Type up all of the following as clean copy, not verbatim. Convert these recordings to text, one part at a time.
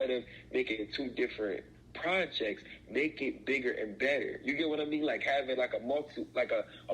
of making it two different projects, make it bigger and better. You get what I mean? Like having like a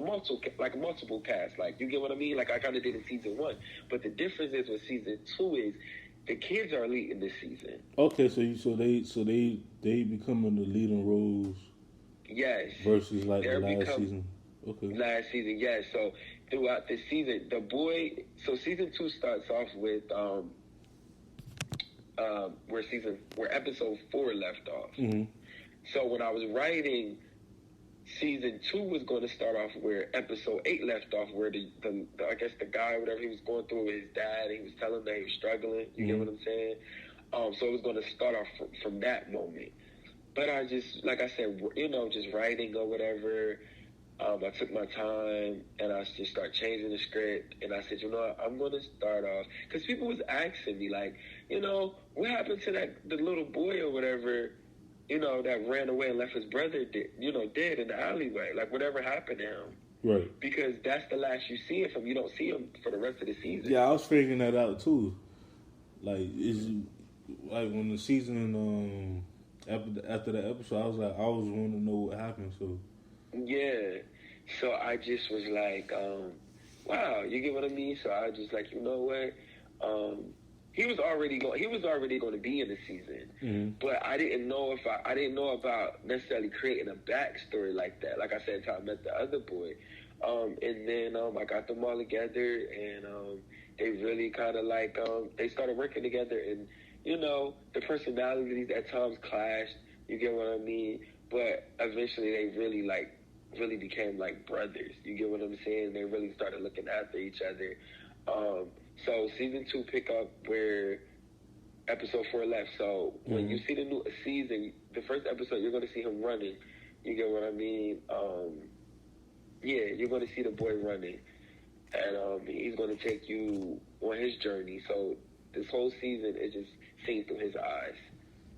multiple cast. Like you get what I mean? Like I kind of did in season one, but the difference is with season two is the kids are leading this season. Okay, so they becoming the leading roles Yes, versus like the they're last become season. Okay. last season. Yes, so throughout the season, the boy. So season two starts off with where episode 4 left off. Mm-hmm. So when I was writing, season 2 was going to start off where episode 8 left off, where the I guess the guy, whatever he was going through with his dad, he was telling him that he was struggling. You get what I'm saying? So it was going to start off from that moment. But I just, like I said, just writing or whatever. I took my time and I just started changing the script. And I said, I'm going to start off. Because people was asking me, like, what happened to the little boy or whatever, that ran away and left his brother dead in the alleyway. Like, whatever happened to him. Right. Because that's the last you see of him. You don't see him for the rest of the season. Yeah, I was figuring that out too. Like, like when the season, after the episode, I was wanting to know what happened, so. Yeah. So I just was like, wow, you get what I mean? So I was just like, you know what? He was already going to be in the season, but I didn't know I didn't know about necessarily creating a backstory like that. Like I said, until I met the other boy, and then I got them all together, and they really kind of like they started working together, and the personalities at times clashed. You get what I mean? But eventually, they really became like brothers. You get what I'm saying? They really started looking after each other. So season 2 pick up where episode 4 left. So when you see the new season, the first episode, you're going to see him running. You get what I mean? You're going to see the boy running. And he's going to take you on his journey. So this whole season is just seen through his eyes.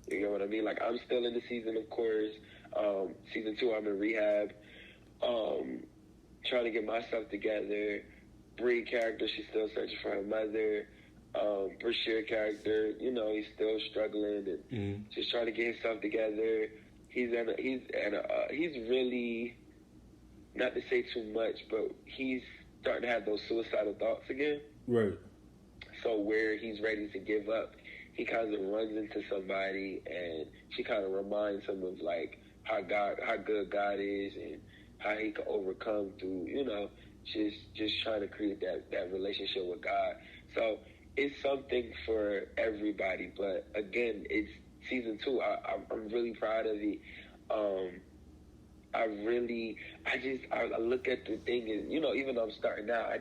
You get what I mean? Like, I'm still in the season, of course. Season 2, I'm in rehab. Trying to get myself together. Bree character, she's still searching for her mother. Brashear character, he's still struggling and just trying to get himself together. He's really, not to say too much, but he's starting to have those suicidal thoughts again. Right. So where he's ready to give up, he kind of runs into somebody, and she kind of reminds him of like how good God is, and how he can overcome through, just trying to create that relationship with God. So it's something for everybody. But again, it's season 2. I'm really proud of it. I look at the thing and, even though I'm starting out, I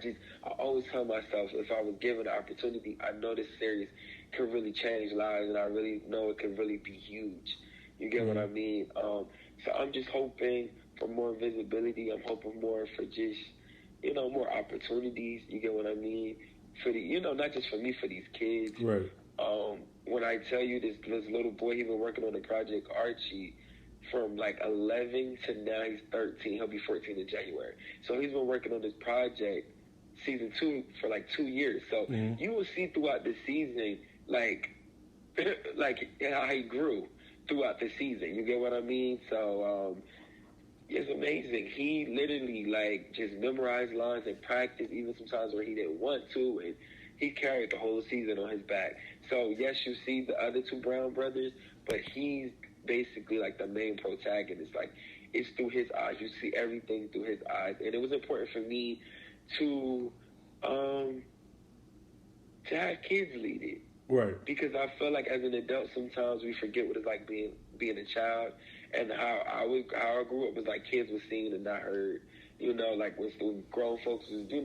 always tell myself, if I was given the opportunity, I know this series could really change lives, and I really know it could really be huge. You get what I mean? So I'm just hoping for more visibility. I'm hoping more for just, more opportunities. You get what I mean? For the, not just for me, for these kids. Right. When I tell you this little boy, he's been working on the project Archie from like 11 to now he's 13. He'll be 14 in January. So he's been working on this project, season 2, for like 2 years. So you will see throughout the season, like how he grew throughout the season. You get what I mean? So, it's amazing. He literally just memorized lines and practiced even sometimes where he didn't want to, and he carried the whole season on his back. So yes, you see the other 2 Brown brothers, but he's basically like the main protagonist. Like, it's through his eyes. You see everything through his eyes, and it was important for me to have kids lead it. Right. Because I feel like as an adult, sometimes we forget what it's like being a child, and how I grew up was like kids were seen and not heard. Like when grown folks was, doing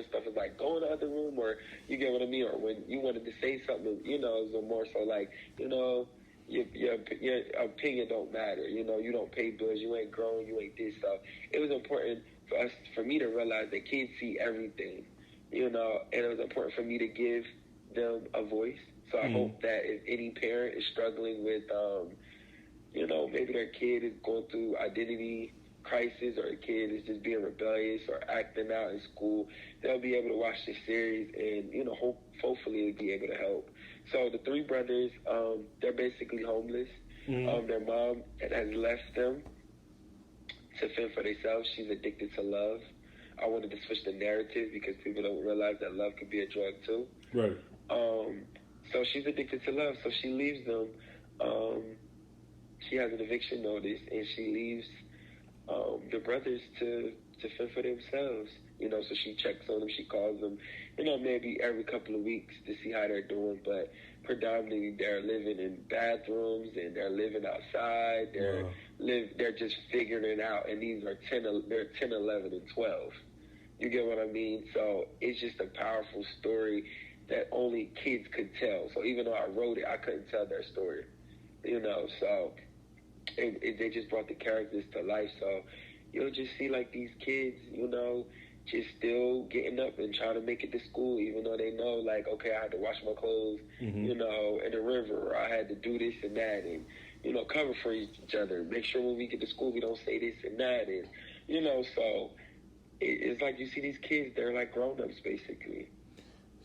stuff, it's like, go in the other room, or you get what I mean, or when you wanted to say something, it was more so like, your opinion don't matter. You don't pay bills, you ain't grown, you ain't this. So it was important for me to realize that kids see everything, and it was important for me to give them a voice. So I hope that if any parent is struggling with, maybe their kid is going through identity crisis, or a kid is just being rebellious or acting out in school, they'll be able to watch this series and, hopefully it'll be able to help. So the three brothers, they're basically homeless. Their mom has left them to fend for themselves. She's addicted to love. I wanted to switch the narrative because people don't realize that love could be a drug too. Right. So she's addicted to love. So she leaves them. She has an eviction notice, and she leaves the brothers to fend for themselves. You know, so she checks on them. She calls them, you know, maybe every couple of weeks to see how they're doing. But predominantly, they're living in bathrooms and they're living outside. They're just figuring it out. And these are 10, 11, and 12. You get what I mean? So it's just a powerful story that only kids could tell. So even though I wrote it, I couldn't tell their story. You know, so they just brought the characters to life. So you'll just see like these kids, you know, just still getting up and trying to make it to school, even though they know, like, okay, I had to wash my clothes, you know, in the river, or I had to do this and that, and, you know, cover for each other. Make sure when we get to school, we don't say this and that, and, you know, so it's like you see these kids, they're like grown-ups, basically.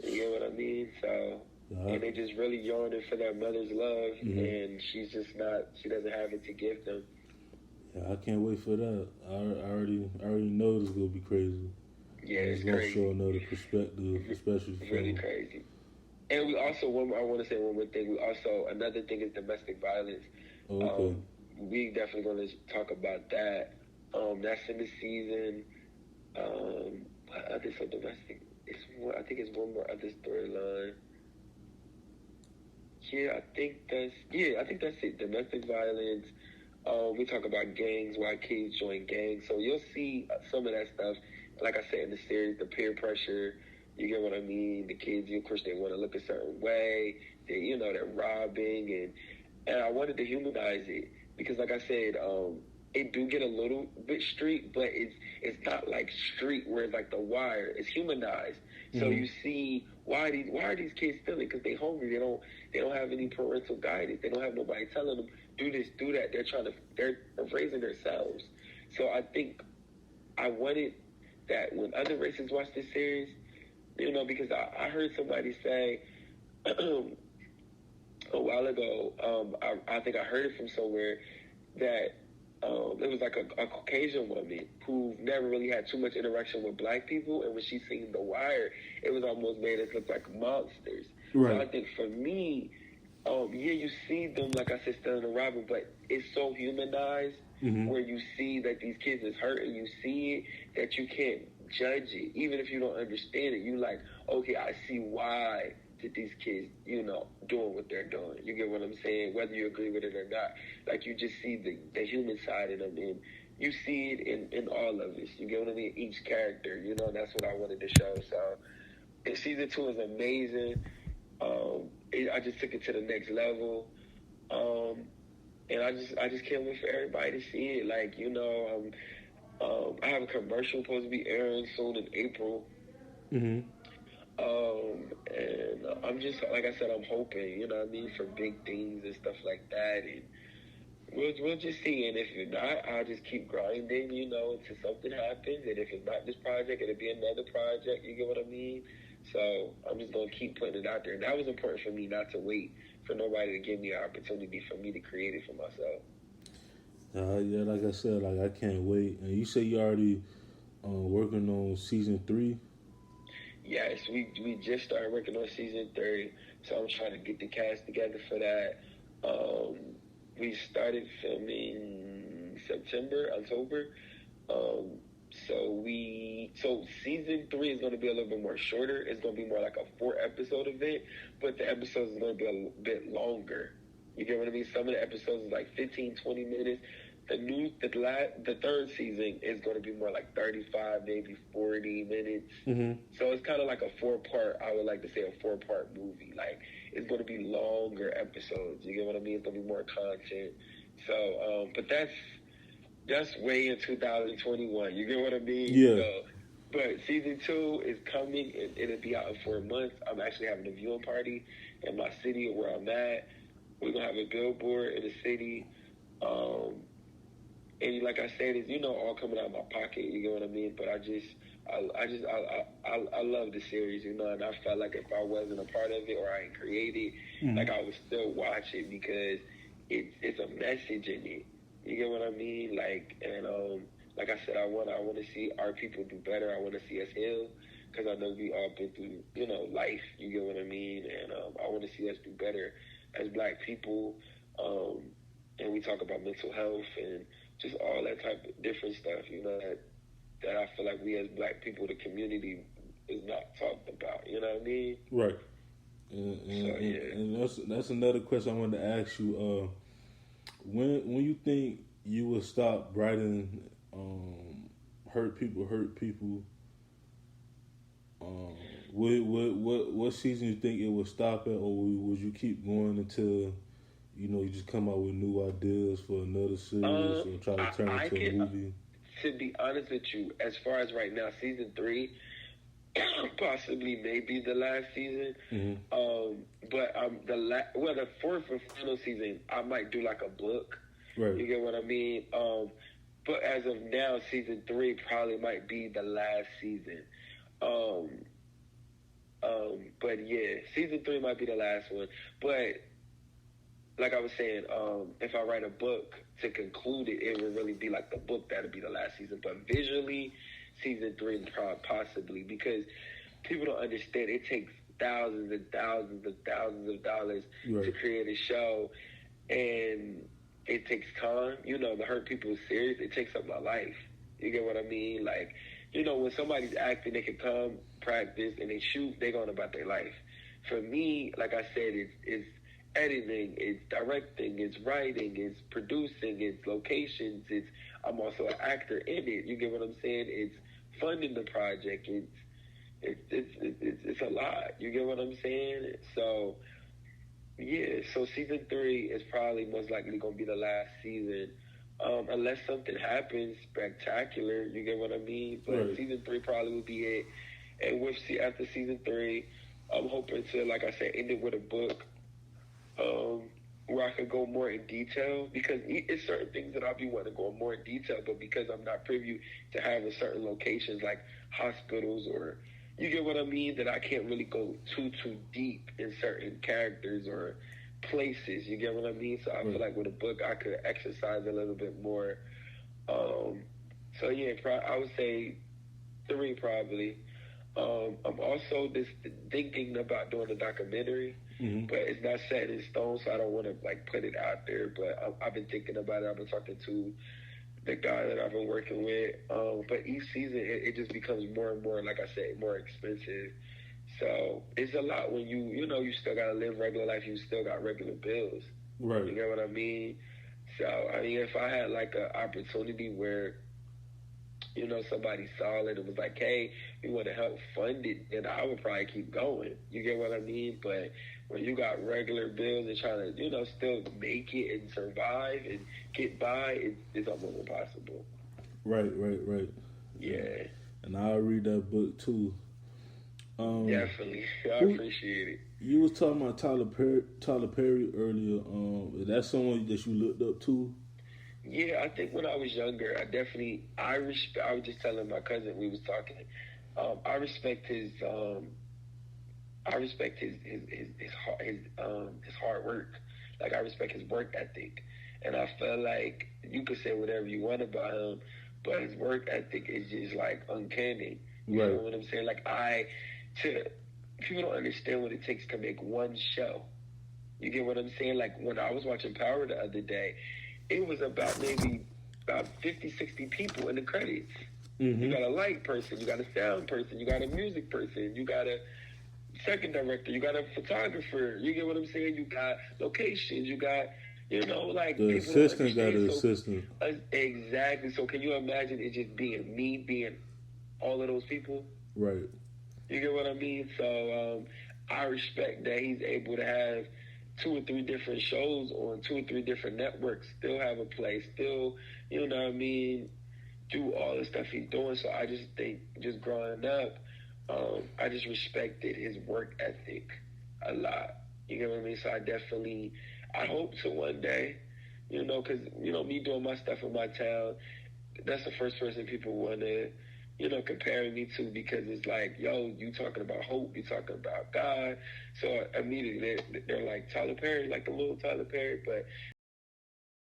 You get what I mean? So, and they just really yearning for their mother's love, and she doesn't have it to give them. Yeah, I can't wait for that. I already know it's gonna be crazy. Yeah, it's gonna crazy. show another perspective, especially it's really crazy. And we also, I want to say one more thing. Another thing is domestic violence. Okay. We definitely going to talk about that. That's in the season. What other so domestic? I think it's one more other storyline. I think that's it. Domestic violence. We talk about gangs, why kids join gangs. So you'll see some of that stuff. Like I said in the series, the peer pressure. You get what I mean? The kids, of course, they want to look a certain way. They're robbing, and I wanted to humanize it because, like I said, it do get a little bit street, but it's not like street where it's like The Wire. It's humanized. So you see why are these kids stealing? Because they hungry. They don't have any parental guidance. They don't have nobody telling them do this, do that. They're raising themselves. So I think I wanted that when other races watch this series, you know, because I heard somebody say a while ago, I think I heard it from somewhere that it was like a Caucasian woman who never really had too much interaction with black people, and when she seen The Wire, it was almost made us look like monsters. Right. So I think for me, you see them, like I said, stealing and robbing, but it's so humanized where you see that these kids is hurt, and you see it that you can't judge it, even if you don't understand it. You like, okay, I see why did these kids, you know, doing what they're doing. You get what I'm saying? Whether you agree with it or not, like you just see the human side in them, and you see it in all of us. You get what I mean? Each character, you know. That's what I wanted to show. So, season 2 is amazing. I just took it to the next level, and I just can't wait for everybody to see it. Like, you know, I have a commercial supposed to be airing soon in April. And I'm just, like I said, I'm hoping, you know what I mean, for big things and stuff like that. And we'll just see. And if it's not, I'll just keep grinding, you know, until something happens. And if it's not this project, it'll be another project. You get what I mean? So I'm just going to keep putting it out there. And that was important for me, not to wait for nobody to give me an opportunity for me to create it for myself. Yeah, like I said, like I can't wait. And you say you already working on season 3? Yes, we just started working on season 3, so I'm trying to get the cast together for that. We started filming October. So season 3 is going to be a little bit more shorter. It's going to be more like a 4-episode event, but the episodes are going to be a bit longer. You get what I mean? Some of the episodes is like 15, 20 minutes. The third season is going to be more like 35, maybe 40 minutes. So it's kind of like a 4-part, I would like to say a 4-part movie. Like, it's going to be longer episodes. You get what I mean? It's going to be more content. So, but that's way in 2021. You get what I mean? Yeah. So, but season 2 is coming, and it'll be out in 4 months. I'm actually having a viewing party in my city where I'm at. We're going to have a billboard in the city. and like I said, it's, you know, all coming out of my pocket. You get what I mean? But I love the series, you know, and I felt like if I wasn't a part of it or I didn't create it, like I would still watch it because it's a message in it. You get what I mean? Like, and like I said, I want to see our people do better. I want to see us heal because I know we all been through, you know, life. You get what I mean? And I want to see us do better as Black people. And we talk about mental health and just all that type of different stuff, you know, that I feel like we as Black people, the community, is not talked about. You know what I mean? Right. And that's another question I wanted to ask you. When you think you will stop writing hurt people? What season you think it will stop at, or would you keep going until you just come out with new ideas for another series or try to turn it into a movie? To be honest with you, as far as right now, season 3 possibly may be the last season. But the fourth and final season, I might do like a book. Right. You get what I mean? But as of now, season 3 probably might be the last season. But yeah, season 3 might be the last one. But like I was saying, if I write a book to conclude it, it would really be like the book that'll be the last season. But visually, season 3 possibly, because people don't understand. It takes thousands and thousands and thousands of dollars to create a show, and it takes time. You know, the Hurt People series, it takes up my life. You get what I mean? Like, you know, when somebody's acting, they can come, practice, and they shoot, they going about their life. For me, like I said, it's editing, it's directing, it's writing, it's producing, it's locations, I'm also an actor in it. You get what I'm saying? It's funding the project. It's a lot. You get what I'm saying? So yeah. So season 3 is probably most likely going to be the last season, unless something happens spectacular. You get what I mean? But season 3 probably will be it. And after season 3, I'm hoping to, like I said, end it with a book. Where I could go more in detail, because it's certain things that I'll be wanting to go more in detail, but because I'm not privy to having certain locations like hospitals, or you get what I mean, that I can't really go too deep in certain characters or places. You get what I mean? So I feel like with a book I could exercise a little bit more. So yeah, I would say 3 probably. I'm also just thinking about doing a documentary. But it's not set in stone, so I don't want to like put it out there. But I've been thinking about it. I've been talking to the guy that I've been working with. But each season, it just becomes more and more, like I said, more expensive. So it's a lot when you still got to live regular life. You still got regular bills. Right. You get what I mean? So, I mean, if I had like an opportunity where, somebody saw it and was like, hey, we want to help fund it, then I would probably keep going. You get what I mean? But when you got regular bills and trying to, still make it and survive and get by, it's almost impossible. Right. Yeah. And I'll read that book too. Definitely. I appreciate it. You was talking about Tyler Perry earlier. Is that someone that you looked up to? Yeah, I think when I was younger, I was just telling my cousin, we was talking. I respect his hard work. Like, I respect his work ethic, and I feel like you could say whatever you want about him, but his work ethic is just like uncanny. You know what I'm saying? Like, people don't understand what it takes to make one show. You get what I'm saying? Like, when I was watching Power the other day, it was about 50, 60 people in the credits. You got a light person, you got a sound person, you got a music person, you got a second director, you got a photographer. You get what I'm saying? You got locations, you got, like... The assistant got an assistant. Exactly. So can you imagine it just being all of those people? Right. You get what I mean? So I respect that he's able to have 2 or 3 different shows on 2 or 3 different networks, still have a place, still, you know what I mean, do all the stuff he's doing. So I just think, just growing up, I just respected his work ethic a lot. You get what I mean? So I hope to one day, You know, because, you know, me doing my stuff in my town, that's the first person people want to, you know, comparing me to, because it's like, yo, you talking about hope, you talking about God. So immediately they're like, Tyler Perry, like the little Tyler Perry. But